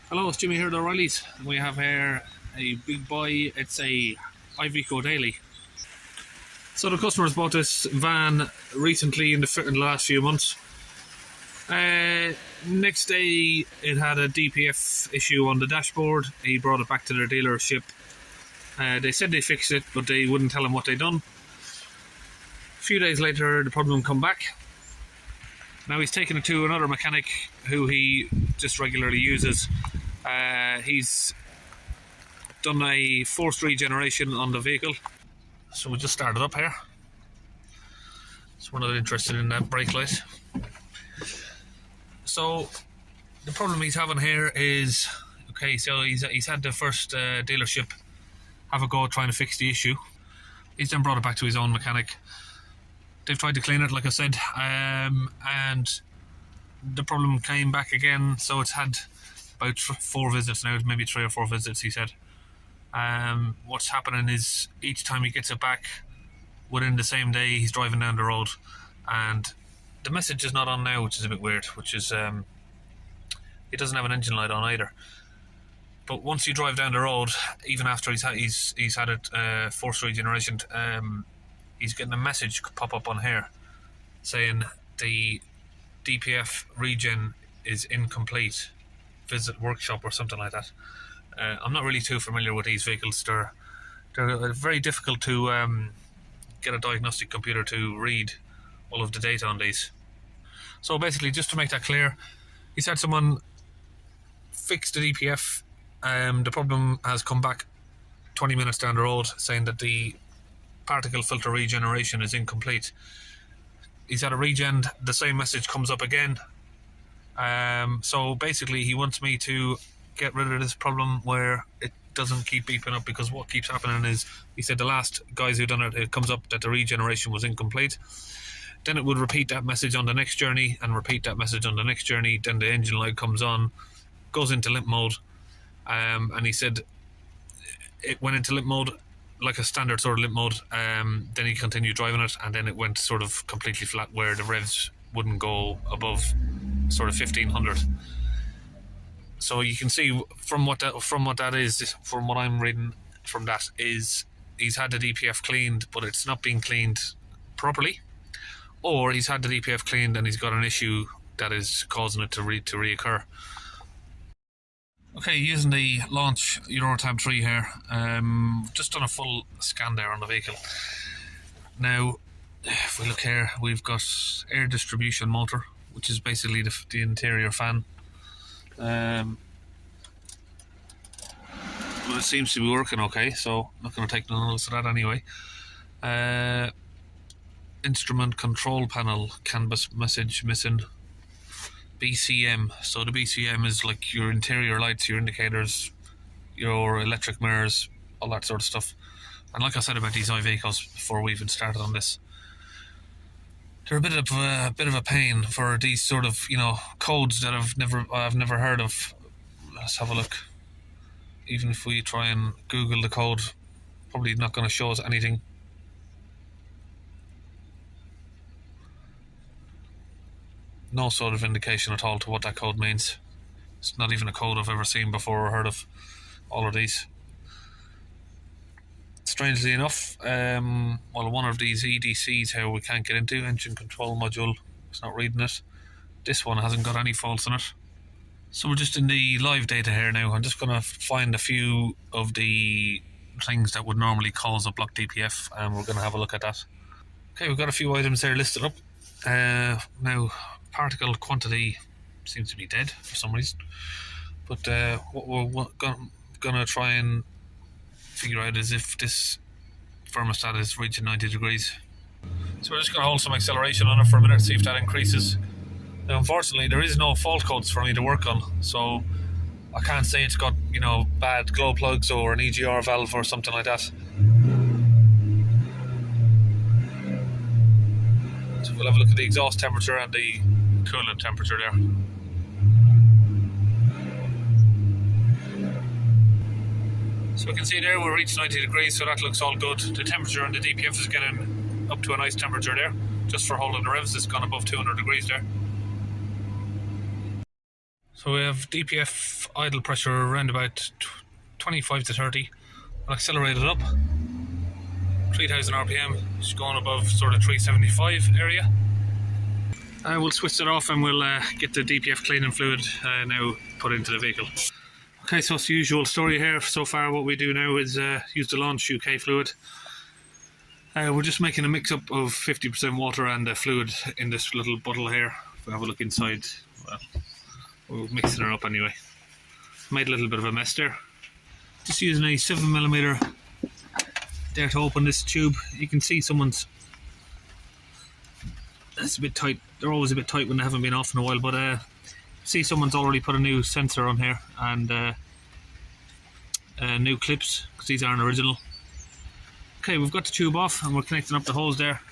Hello, it's Jimmy here at O'Reilly's. We have here a big boy. It's a Iveco daily. So the customers bought this van recently in the last few months. Next day it had a DPF issue on the dashboard. He brought it back to their dealership. They said they fixed it, but they wouldn't tell him what they'd done. A few days later the problem come back. Now he's taken it to another mechanic who he just regularly uses. He's done a forced regeneration on the vehicle. So we just started up here. So we're not interested in that brake light. So the problem he's having here is, okay, so he's had the first dealership have a go trying to fix the issue. He's then brought it back to his own mechanic. They've tried to clean it, like I said, and the problem came back again. So it's had about 4 visits now, maybe 3 or 4 visits, he said. What's happening is each time he gets it back, within the same day he's driving down the road, and the message is not on now, which is a bit weird, which is it doesn't have an engine light on either. But once you drive down the road, even after he's had it forced regeneration, he's getting a message pop up on here saying the DPF regen is incomplete, visit workshop or something like that. I'm not really too familiar with these vehicles. They're very difficult to get a diagnostic computer to read all of the data on these. So basically, just to make that clear, he's had someone fix the DPF. The problem has come back 20 minutes down the road saying that the particle filter regeneration is incomplete. He's had a regen, the same message comes up again. So basically he wants me to get rid of this problem where it doesn't keep beeping up, because what keeps happening is, he said the last guys who done it, it comes up that the regeneration was incomplete. Then it would repeat that message on the next journey and repeat that message on the next journey. Then the engine light comes on, goes into limp mode, and he said it went into limp mode, like a standard sort of limp mode. Then he continued driving it, and then it went sort of completely flat where the revs wouldn't go above sort of 1500. So you can see from what that is, from what I'm reading from that, is he's had the DPF cleaned, but it's not being cleaned properly, or he's had the DPF cleaned and he's got an issue that is causing it to reoccur. Okay, using the launch Eurotab 3 here, just done a full scan there on the vehicle. Now, if we look here, we've got air distribution motor, which is basically the interior fan. Well, it seems to be working okay, so I'm not going to take no notice of that anyway. Instrument control panel, canvas message missing. BCM, so the BCM is like your interior lights, your indicators, your electric mirrors, all that sort of stuff. And like I said about these Ivecos before we even started on this, they're a bit of a pain for these sort of, you know, codes that I've never heard of. Let's have a look. Even if we try and Google the code, probably not going to show us anything. No sort of indication at all to what that code means. It's not even a code I've ever seen before or heard of, all of these. Strangely enough, well, one of these EDCs here we can't get into, engine control module, it's not reading it. This one hasn't got any faults in it. So we're just in the live data here now. I'm just going to find a few of the things that would normally cause a blocked DPF, and we're going to have a look at that. Okay, we've got a few items there listed up. Now, particle quantity seems to be dead for some reason, but what we're going to try and figure out is if this thermostat is reaching 90 degrees. So we're just going to hold some acceleration on it for a minute, see if that increases. Now, unfortunately, there is no fault codes for me to work on, so I can't say it's got, you know, bad glow plugs or an EGR valve or something like that. So we'll have a look at the exhaust temperature and the coolant temperature there. So we can see there we're reached 90 degrees, so that looks all good. The temperature on the DPF is getting up to a nice temperature there, just for holding the revs. It's gone above 200 degrees there. So we have DPF idle pressure around about 25 to 30. I'll accelerate it up. 3000 RPM, it's going above sort of 375 area. We'll switch it off and we'll get the DPF cleaning fluid now put into the vehicle. Okay, so it's the usual story here. So far what we do now is use the Launch UK fluid. We're just making a mix-up of 50% water and fluid in this little bottle here. If we have a look inside, well, we're mixing it up anyway. Made a little bit of a mess there. Just using a 7mm there to open this tube. You can see someone's... It's a bit tight. They're always a bit tight when they haven't been off in a while, but see someone's already put a new sensor on here and new clips, because these aren't original. Okay, we've got the tube off and we're connecting up the hose there.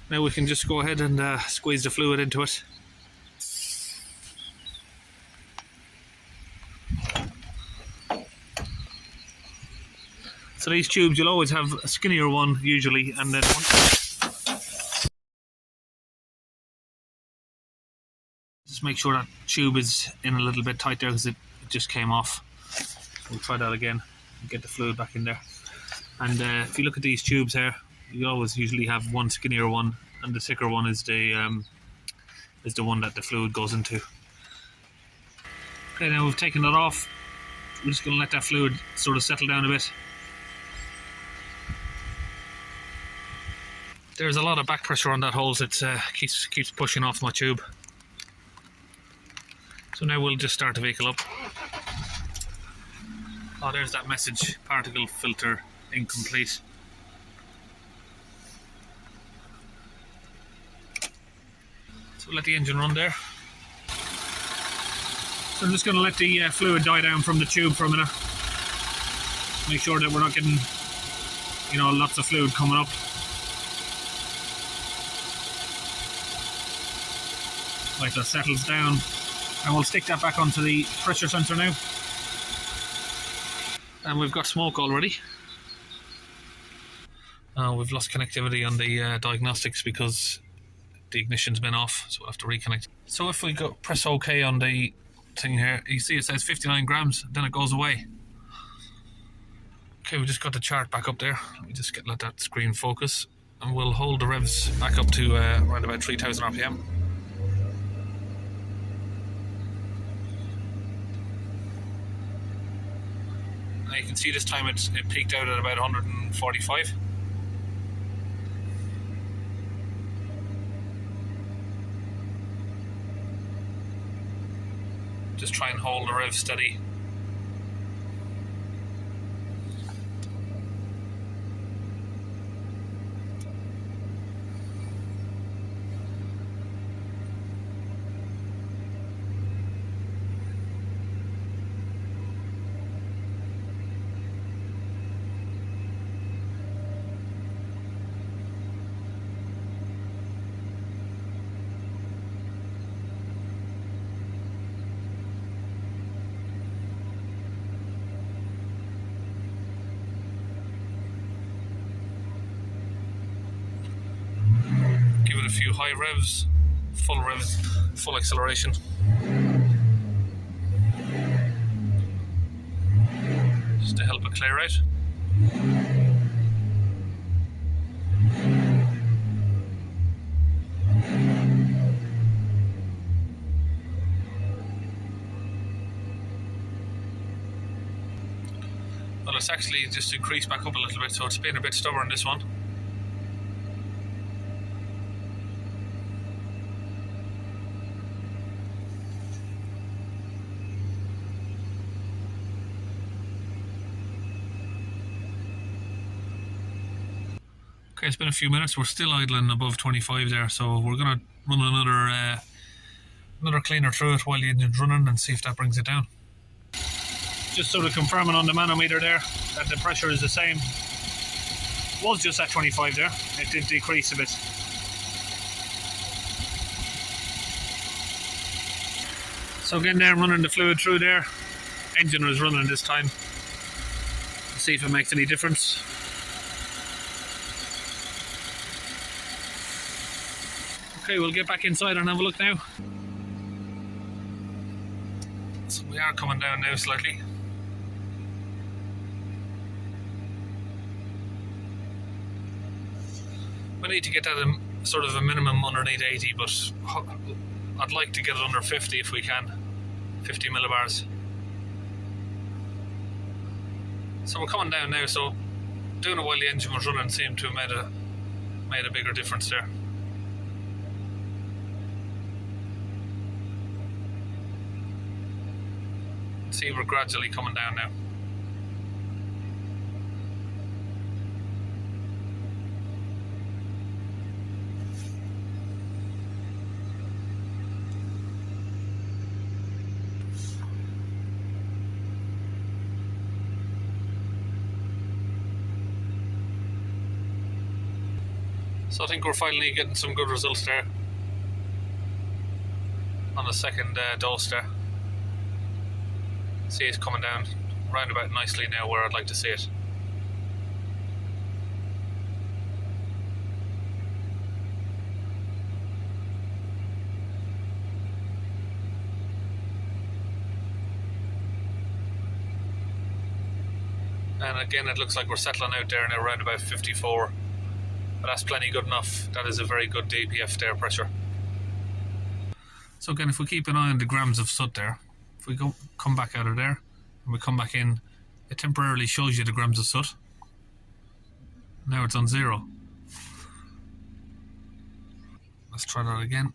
Now we can just go ahead and squeeze the fluid into it. So these tubes, you'll always have a skinnier one usually, and then one. Just make sure that tube is in a little bit tight there because it just came off. We'll try that again and get the fluid back in there. And if you look at these tubes here, you always usually have one skinnier one, and the thicker one is the one that the fluid goes into. Okay, now we've taken that off. We're just going to let that fluid sort of settle down a bit. There's a lot of back pressure on that hose. It keeps pushing off my tube. So now we'll just start the vehicle up. Oh, there's that message: particle filter incomplete. So let the engine run there. So I'm just going to let the fluid die down from the tube for a minute. Make sure that we're not getting, lots of fluid coming up. Right, that settles down. And we'll stick that back onto the pressure sensor now. And we've got smoke already. We've lost connectivity on the diagnostics because the ignition's been off, so we'll have to reconnect. So if we go press OK on the thing here, you see it says 59 grams, then it goes away. Okay, we just got the chart back up there. Let me just let that screen focus, and we'll hold the revs back up to around about 3000 RPM. Now you can see this time it peaked out at about 145. Just try and hold the rev steady. A few high revs, full acceleration. Just to help it clear out. Well, it's actually just increased back up a little bit, so it's been a bit stubborn, this one. Okay, it's been a few minutes. We're still idling above 25 there, so we're going to run another cleaner through it while the engine's running and see if that brings it down. Just sort of confirming on the manometer there that the pressure is the same. It was just at 25 there. It did decrease a bit. So again there, running the fluid through there. Engine was running this time. Let's see if it makes any difference. Okay, we'll get back inside and have a look now. So we are coming down now slightly. We need to get that sort of a minimum underneath 80, but I'd like to get it under 50 if we can. 50 millibars. So we're coming down now, so doing it while the engine was running seemed to have made a bigger difference there. See, we're gradually coming down now. So I think we're finally getting some good results there on the second dose there. See, it's coming down roundabout nicely now where I'd like to see it. And again, it looks like we're settling out there now around about 54. But that's plenty good enough. That is a very good DPF there pressure. So again, if we keep an eye on the grams of soot there, if we come back out of there and we come back in, it temporarily shows you the grams of soot. Now it's on 0. Let's try that again.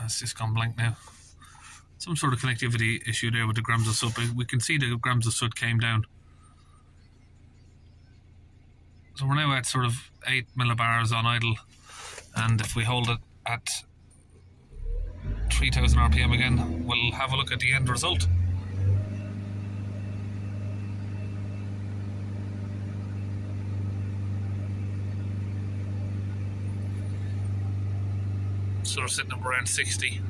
It's just gone blank now. Some sort of connectivity issue there with the grams of soot, but we can see the grams of soot came down. So we're now at sort of 8 millibars on idle, and if we hold it at 3000 RPM again, we'll have a look at the end result. Sort of sitting up around 60.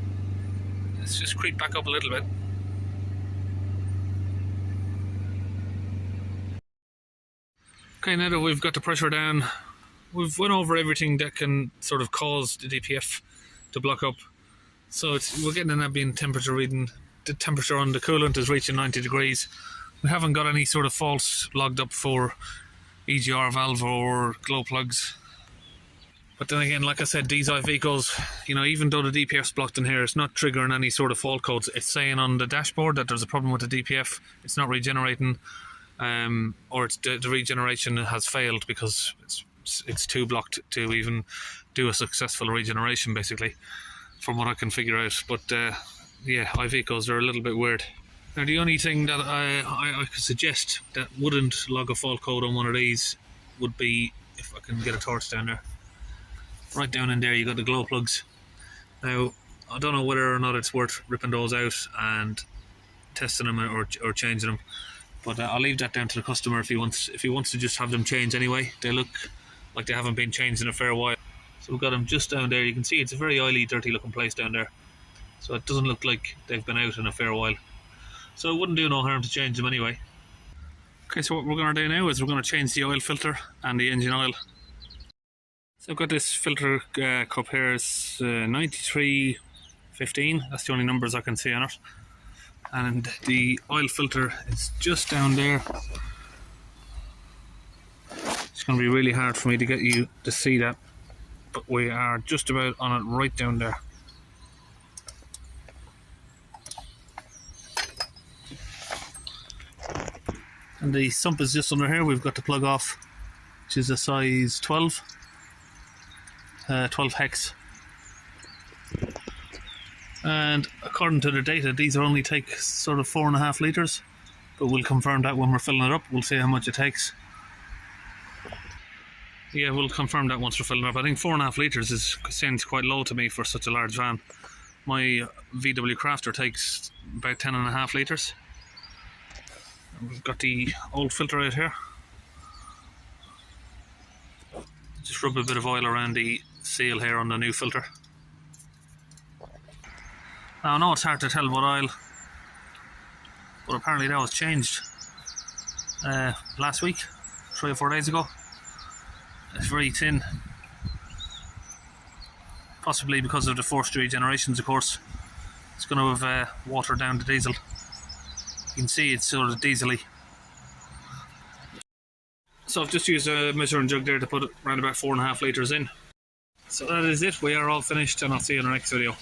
Let's just creep back up a little bit. Okay, now that we've got the pressure down, we've went over everything that can sort of cause the DPF to block up. So we're getting an ambient temperature reading. The temperature on the coolant is reaching 90 degrees. We haven't got any sort of faults logged up for EGR valve or glow plugs. But then again, like I said, these Ivecos, you know, even though the DPF's blocked in here, it's not triggering any sort of fault codes. It's saying on the dashboard that there's a problem with the DPF. It's not regenerating. Or it's the regeneration has failed because it's too blocked to even do a successful regeneration, basically, from what I can figure out. But yeah, Ivecos are a little bit weird. Now the only thing that I could suggest that wouldn't log a fault code on one of these would be, if I can get a torch down there, right down in there you got the glow plugs. Now I don't know whether or not it's worth ripping those out and testing them or changing them. But I'll leave that down to the customer if he wants to just have them changed anyway. They look like they haven't been changed in a fair while. So we've got them just down there. You can see it's a very oily, dirty looking place down there. So it doesn't look like they've been out in a fair while. So it wouldn't do no harm to change them anyway. Okay, so what we're going to do now is we're going to change the oil filter and the engine oil. So I've got this filter cup here. It's 9315. That's the only numbers I can see on it. And the oil filter is just down there. It's going to be really hard for me to get you to see that, but we are just about on it right down there. And the sump is just under here. We've got the plug off, which is a size 12 hex. And according to the data, these only take sort of 4.5 litres, but we'll confirm that when we're filling it up. We'll see how much it takes. Yeah, we'll confirm that once we're filling it up. I think 4.5 litres seems quite low to me for such a large van. My VW Crafter takes about 10.5 litres. We've got the old filter out here. Just rub a bit of oil around the seal here on the new filter. Now, I know it's hard to tell about oil, but apparently that was changed last week, 3 or 4 days ago. It's very thin. possibly because of the first regenerations, of course. It's going to have watered down the diesel. You can see it's sort of diesely. So I've just used a measuring jug there to put around about 4.5 litres in. So that is it, we are all finished, and I'll see you in the next video.